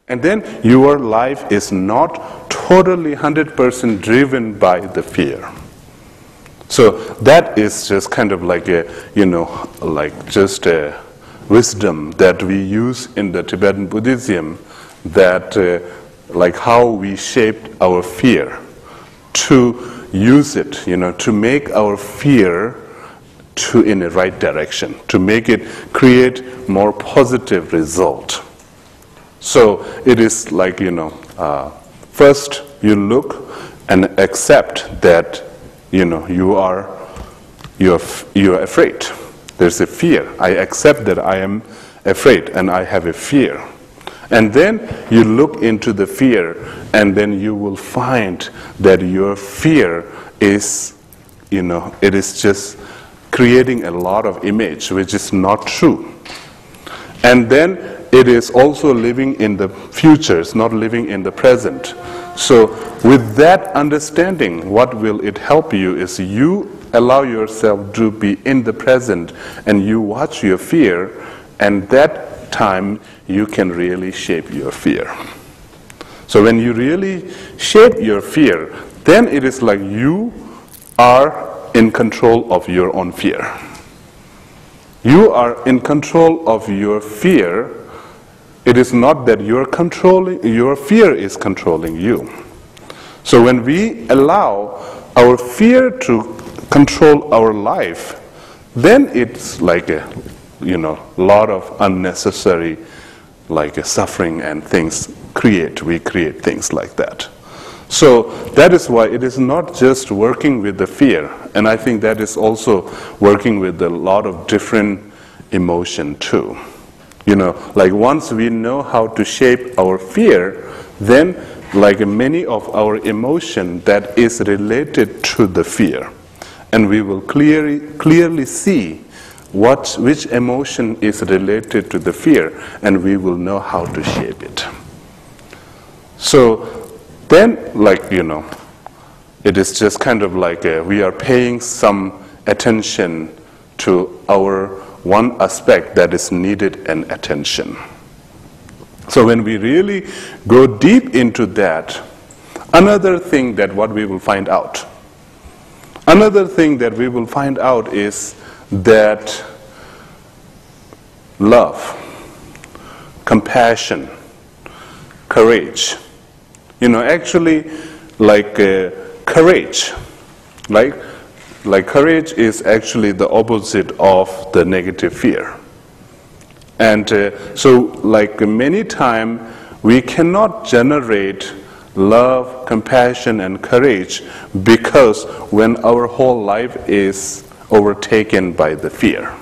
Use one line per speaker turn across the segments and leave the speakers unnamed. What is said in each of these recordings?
And then your life is not totally 100% driven by the fear. So that is just kind of like a, like just a wisdom that we use in the Tibetan Buddhism, that like how we shaped our fear, to use it, to make our fear in the right direction, to make it create more positive result. So it is like, first you look and accept that, you are afraid. There's a fear. I accept that I am afraid and I have a fear. And then you look into the fear, and then you will find that your fear is, it is just creating a lot of image which is not true. And then it is also living in the future, it's not living in the present. So with that understanding, what will it help you is you allow yourself to be in the present, and you watch your fear, and that time you can really shape your fear. So when you really shape your fear, then it is like you are in control of your own fear. You are in control of your fear. It is not that your fear is controlling you. So when we allow our fear to control our life, then it's like a lot of unnecessary suffering and things we create things like that. So that is why it is not just working with the fear, and I think that is also working with a lot of different emotion too. Like once we know how to shape our fear, then like many of our emotion that is related to the fear, and we will clearly see which emotion is related to the fear, and we will know how to shape it. So then, it is just kind of like we are paying some attention to our one aspect that is needed an attention. So when we really go deep into that, another thing that we will find out is that love, compassion, courage, actually courage, courage is actually the opposite of the negative fear. And so many times we cannot generate love, compassion, and courage because when our whole life is overtaken by the fear.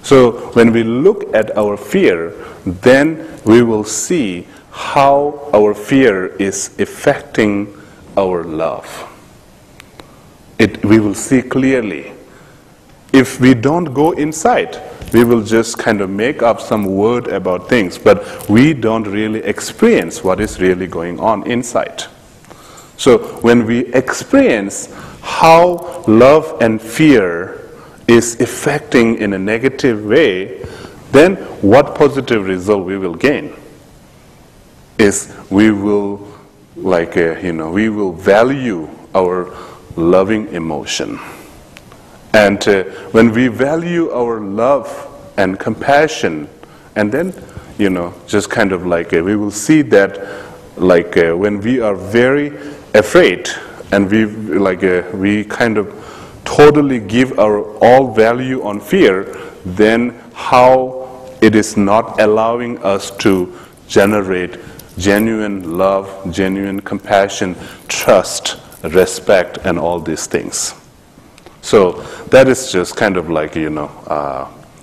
So when we look at our fear, then we will see how our fear is affecting our love. We will see clearly. If we don't go inside, we will just kind of make up some word about things, but we don't really experience what is really going on inside. So when we experience how love and fear is affecting in a negative way, then what positive result we will gain is we will we will value our loving emotion. And when we value our love and compassion, and then just kind of we will see that when we are very afraid and we kind of totally give our all value on fear, then how it is not allowing us to generate genuine love, genuine compassion, trust, respect, and all these things. So that is just kind of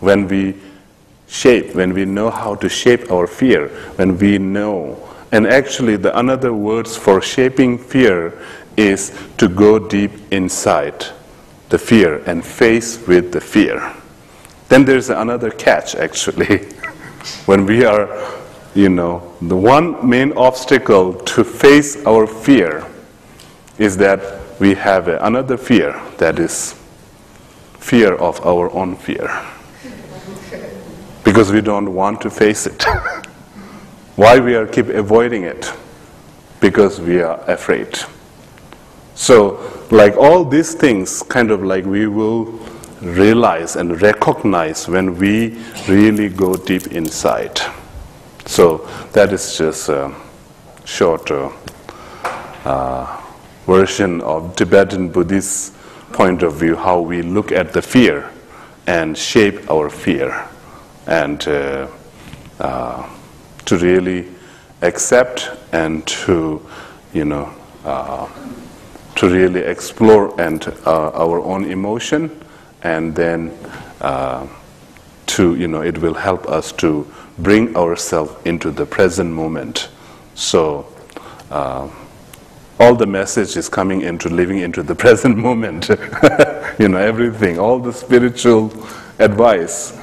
when we know how to shape our fear, when we know, and actually the another words for shaping fear is to go deep inside the fear and face with the fear. Then there's another catch actually. When we are, the one main obstacle to face our fear is that we have another fear, that is fear of our own fear. Because we don't want to face it. Why we are keep avoiding it? Because we are afraid. So, like all these things, kind of like we will realize and recognize when we really go deep inside. So that is just a short version of Tibetan Buddhist point of view, how we look at the fear and shape our fear, and to really accept and to, to really explore and our own emotion, and then it will help us to bring ourselves into the present moment. So all the message is coming into living into the present moment. Everything, all the spiritual advice,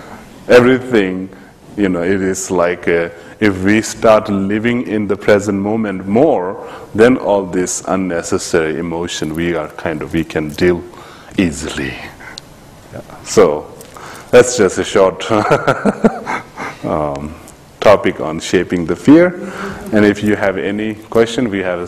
everything, it is like if we start living in the present moment more, then all this unnecessary emotion we can deal easily. Yeah. So that's just a short topic on shaping the fear. And if you have any question, we have a